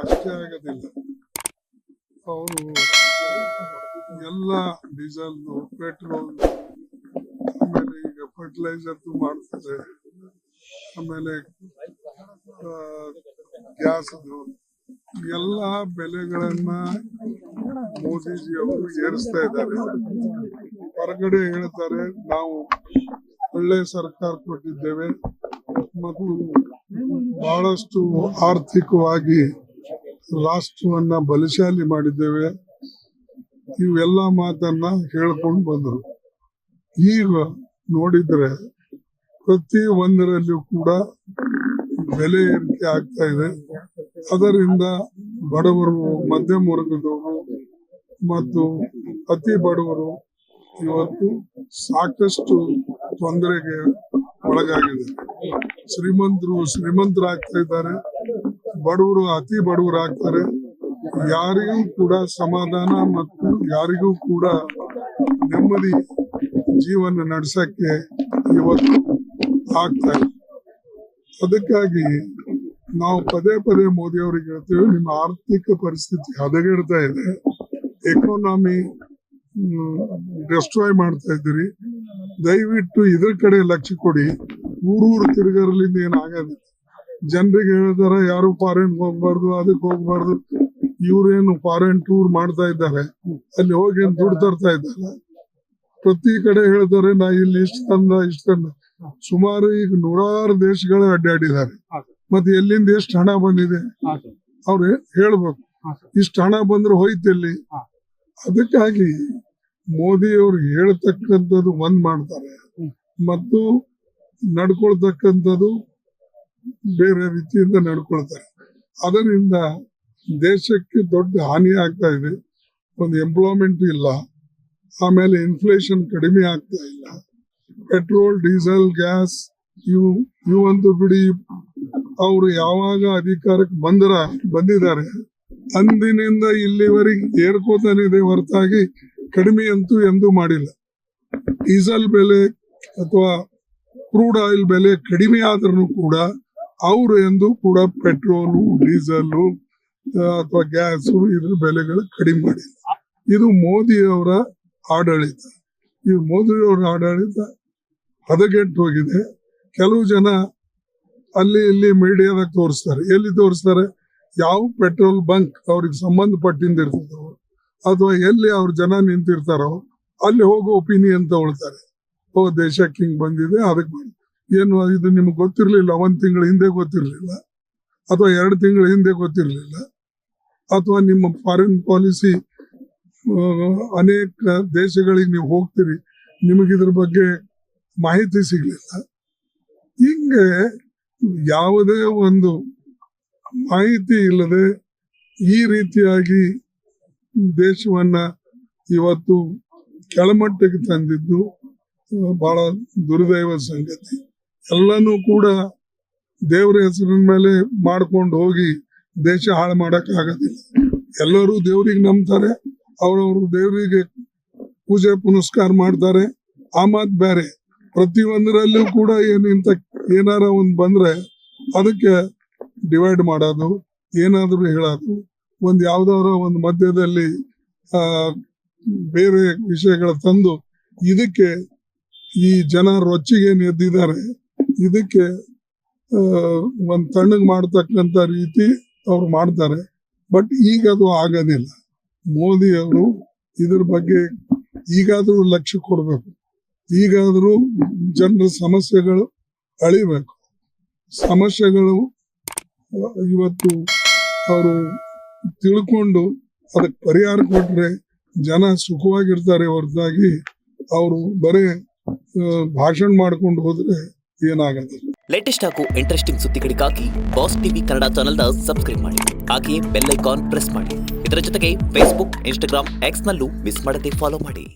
ಅಷ್ಟೇ ಆಗೋದಿಲ್ಲ. ಅವರು ಎಲ್ಲ ಡೀಸೆಲ್, ಪೆಟ್ರೋಲ್, ಆಮೇಲೆ ಈಗ ಫರ್ಟಿಲೈಸರ್ ಮಾಡ್ತಾರೆ, ಆಮೇಲೆ ಗ್ಯಾಸ್ ಎಲ್ಲ ಬೆಲೆಗಳನ್ನ ಮೋದಿಜಿ ಅವರು ಏರಿಸ್ತಾ ಇದ್ದಾರೆ. ಹೊರಗಡೆ ಹೇಳ್ತಾರೆ ನಾವು ಒಳ್ಳೆ ಸರ್ಕಾರ ಕೊಟ್ಟಿದ್ದೇವೆ ಮತ್ತು ಬಹಳಷ್ಟು ಆರ್ಥಿಕವಾಗಿ ರಾಷ್ಟ್ರವನ್ನ ಬಲಶಾಲಿ ಮಾಡಿದ್ದೇವೆ, ಇವೆಲ್ಲ ಮಾತನ್ನ ಹೇಳ್ಕೊಂಡು ಬಂದರು. ಈಗ ನೋಡಿದ್ರೆ ಪ್ರತಿ ಒಂದರಲ್ಲೂ ಕೂಡ ಬೆಲೆ ಏರಿಕೆ ಆಗ್ತಾ ಇದೆ. ಅದರಿಂದ ಬಡವರು, ಮಧ್ಯಮ ವರ್ಗದವರು ಮತ್ತು ಅತಿ ಬಡವರು ಇವತ್ತು ಸಾಕಷ್ಟು ತೊಂದರೆಗೆ ಒಳಗಾಗಿದೆ. ಶ್ರೀಮಂತರಾಗ್ತಾ ಇದ್ದಾರೆ, ಬಡವರು ಅತಿ ಬಡವರಾಗ್ತಾರೆ. ಯಾರಿಗೂ ಕೂಡ ಸಮಾಧಾನ ಮತ್ತು ಯಾರಿಗೂ ಕೂಡ ನೆಮ್ಮದಿ ಜೀವನ ನಡೆಸಕ್ಕೆ ಇವತ್ತು ಆಗ್ತಾ ಇದೆ. ಅದಕ್ಕಾಗಿ ನಾವು ಪದೇ ಪದೇ ಮೋದಿ ಅವರಿಗೆ ಹೇಳ್ತೇವೆ, ನಿಮ್ಮ ಆರ್ಥಿಕ ಪರಿಸ್ಥಿತಿ ಹದಗೆಡ್ತಾ ಇದೆ, ಎಕಾನಮಿ ಡೆಸ್ಟ್ರಾಯ್ ಮಾಡ್ತಾ ಇದ್ದೀರಿ, ದಯವಿಟ್ಟು ಇದ್ರ ಕಡೆ ಲಕ್ಷ್ಯ ಕೊಡಿ. ಊರೂರು ತಿರುಗರಲಿಂದ ಏನಾಗೋದಿಲ್ಲ. ಜನರಿಗೆ ಹೇಳಿದಾರೆ ಯಾರು ಫಾರಿನ್ ಹೋಗ್ಬಾರ್ದು, ಅದಕ್ಕೆ ಹೋಗ್ಬಾರ್ದು. ಇವ್ರೇನು ಫಾರಿನ್ ಟೂರ್ ಮಾಡ್ತಾ ಇದ್ದಾರೆ, ಅಲ್ಲಿ ಹೋಗಿ ದುಡ್ಡು ತರ್ತಾ ಇದ್ದಾರೆ. ಪ್ರತಿ ಕಡೆ ಹೇಳ್ತಾರೆ ನಾ ಇಲ್ಲಿ ಇಷ್ಟು ತಂದ. ಸುಮಾರು ಈಗ 100 ದೇಶಗಳು ಅಡ್ಡಾಡಿದ್ದಾರೆ. ಮತ್ತೆ ಎಲ್ಲಿಂದ ಎಷ್ಟು ಹಣ ಬಂದಿದೆ ಅವ್ರು ಹೇಳ್ಬೇಕು. ಇಷ್ಟು ಹಣ ಬಂದ್ರೆ ಹೋಯ್ತೆಲ್ಲಿ. ಅದಕ್ಕಾಗಿ ಮೋದಿ ಅವರು ಹೇಳ್ತಕ್ಕಂಥದ್ದು ಒಂದ್ ಮಾಡ್ತಾರೆ ಮತ್ತು ನಡ್ಕೊಳ್ತಕ್ಕಂಥದ್ದು ಬೇರೆ ರೀತಿಯಿಂದ ನಡ್ಕೊಳ್ತಾರೆ. ಅದರಿಂದ ದೇಶಕ್ಕೆ ದೊಡ್ಡ ಹಾನಿ ಆಗ್ತಾ ಇದೆ. ಒಂದು ಎಂಪ್ಲಾಯ್ಮೆಂಟ್ ಇಲ್ಲ, ಆಮೇಲೆ ಇನ್ಫ್ಲೇಷನ್ ಕಡಿಮೆ ಆಗ್ತಾ ಇಲ್ಲ. ಪೆಟ್ರೋಲ್, ಡೀಸೆಲ್, ಗ್ಯಾಸ್ ಇವಂತೂ ಬಿಡಿ, ಅವರು ಯಾವಾಗ ಅಧಿಕಾರಕ್ಕೆ ಬಂದಿದ್ದಾರೆ ಅಂದಿನಿಂದ ಇಲ್ಲಿವರೆಗೆ ಏರ್ಕೋತಾನಿದೆ ಹೊರತಾಗಿ ಕಡಿಮೆ ಅಂತೂ ಎಂದೂ ಮಾಡಿಲ್ಲ. ಡೀಸೆಲ್ ಬೆಲೆ ಅಥವಾ ಕ್ರೂಡ್ ಆಯಿಲ್ ಬೆಲೆ ಕಡಿಮೆ ಆದ್ರೂ ಕೂಡ ಅವರು ಎಂದೂ ಕೂಡ ಪೆಟ್ರೋಲು, ಡೀಸೆಲ್ ಅಥವಾ ಗ್ಯಾಸು ಇದ್ರ ಬೆಲೆಗಳು ಕಡಿಮೆ ಮಾಡಿಲ್ಲ. ಇದು ಮೋದಿಯವರ ಆಡಳಿತ. ಈ ಮೋದಿಯವರ ಆಡಳಿತ ಹದಗೆಟ್ಟು ಹೋಗಿದೆ. ಕೆಲವು ಜನ ಅಲ್ಲಿ ಇಲ್ಲಿ ಮೀಡಿಯಾದಾಗ ತೋರಿಸ್ತಾರೆ. ಎಲ್ಲಿ ತೋರಿಸ್ತಾರೆ? ಯಾವ ಪೆಟ್ರೋಲ್ ಬಂಕ್ ಅವ್ರಿಗೆ ಸಂಬಂಧಪಟ್ಟಿಂದ ಇರ್ತದೋ ಅಥವಾ ಎಲ್ಲಿ ಅವ್ರ ಜನ ನಿಂತಿರ್ತಾರೋ ಅಲ್ಲಿ ಹೋಗೋ ಒಪಿನಿಯನ್ ತಗೊಳ್ತಾರೆ. ದೇಶಕ್ಕೆ ಹಿಂಗ್ ಬಂದಿದೆ, ಅದಕ್ಕೆ ಏನು ಇದು ನಿಮ್ಗೆ ಗೊತ್ತಿರ್ಲಿಲ್ಲ, 1 ತಿಂಗಳ ಹಿಂದೆ ಗೊತ್ತಿರ್ಲಿಲ್ಲ ಅಥವಾ 2 ತಿಂಗಳ ಹಿಂದೆ ಗೊತ್ತಿರ್ಲಿಲ್ಲ, ಅಥವಾ ನಿಮ್ಮ ಫಾರಿನ್ ಪಾಲಿಸಿ ಅನೇಕ ದೇಶಗಳಿಗೆ ನೀವು ಹೋಗ್ತೀರಿ, ನಿಮಗಿದ್ರ ಬಗ್ಗೆ ಮಾಹಿತಿ ಸಿಗ್ಲಿಲ್ಲ. ಹಿಂಗೆ ಯಾವುದೇ ಒಂದು ಮಾಹಿತಿ ಇಲ್ಲದೆ ಈ ರೀತಿಯಾಗಿ ದೇಶವನ್ನ ಇವತ್ತು ಕೆಳಮಟ್ಟಕ್ಕೆ ತಂದಿದ್ದು ಬಹಳ ದುರ್ದೈವ ಸಂಗತಿ. ಎಲ್ಲನೂ ಕೂಡ ದೇವರ ಹೆಸರಿನ ಮೇಲೆ ಮಾಡ್ಕೊಂಡು ಹೋಗಿ ದೇಶ ಹಾಳು ಮಾಡಕ್ ಆಗೋದಿಲ್ಲ. ಎಲ್ಲರೂ ದೇವ್ರಿಗೆ ನಂಬ್ತಾರೆ, ಅವ್ರವ್ರು ದೇವರಿಗೆ ಪೂಜೆ ಪುನಸ್ಕಾರ ಮಾಡ್ತಾರೆ, ಆ ಮಾತು ಬೇರೆ. ಪ್ರತಿಯೊಂದರಲ್ಲೂ ಕೂಡ ಏನಾರ ಒಂದು ಬಂದ್ರೆ ಅದಕ್ಕೆ ಡಿವೈಡ್ ಮಾಡೋದು, ಏನಾದರೂ ಹೇಳೋದು, ಯಾವ್ದಾರ ಒಂದು ಮಧ್ಯದಲ್ಲಿ ಬೇರೆ ವಿಷಯಗಳ ತಂದು ಇದಕ್ಕೆ ಈ ಜನ ರೊಚ್ಚಿಗೆ ಎದ್ದಿದ್ದಾರೆ, ಇದಕ್ಕೆ ಒಂದು ತಣ್ಣಗೆ ಮಾಡ್ತಕ್ಕಂಥ ರೀತಿ ಅವ್ರು ಮಾಡ್ತಾರೆ. ಬಟ್ ಈಗ ಅದು ಆಗೋದಿಲ್ಲ. ಮೋದಿ ಅವರು ಇದ್ರ ಬಗ್ಗೆ ಈಗಾದ್ರೂ ಲಕ್ಷ್ಯ ಕೊಡ್ಬೇಕು. ಈಗಾದ್ರೂ ಜನರ ಸಮಸ್ಯೆಗಳು ಅಳಿಬೇಕು. ಸಮಸ್ಯೆಗಳು ಇವತ್ತು ಅವರು ತಿಳ್ಕೊಂಡು ಅದಕ್ಕೆ ಪರಿಹಾರ ಕೊಟ್ರೆ ಜನ ಸುಖವಾಗಿರ್ತಾರೆ ಹೊರತಾಗಿ ಅವರು ಬರೇ ಭಾಷಣ ಮಾಡ್ಕೊಂಡು ಹೋದ್ರೆ ಏನಾಗೋದಿಲ್ಲ. ಲೇಟೆಸ್ಟ್ ಹಾಗೂ ಇಂಟ್ರೆಸ್ಟಿಂಗ್ ಸುದ್ದಿಗಳಿಗಾಗಿ ಬಾಸ್ ಟಿವಿ ಕನ್ನಡ ಚಾನೆಲ್ನ ಸಬ್ಸ್ಕ್ರೈಬ್ ಮಾಡಿ, ಹಾಗೆಯೇ ಬೆಲ್ ಐಕಾನ್ ಪ್ರೆಸ್ ಮಾಡಿ. ಇದರ ಜೊತೆಗೆ ಫೇಸ್ಬುಕ್, ಇನ್ಸ್ಟಾಗ್ರಾಮ್, ಎಕ್ಸ್ ನಲ್ಲೂ ಮಿಸ್ ಮಾಡದೆ ಫಾಲೋ ಮಾಡಿ.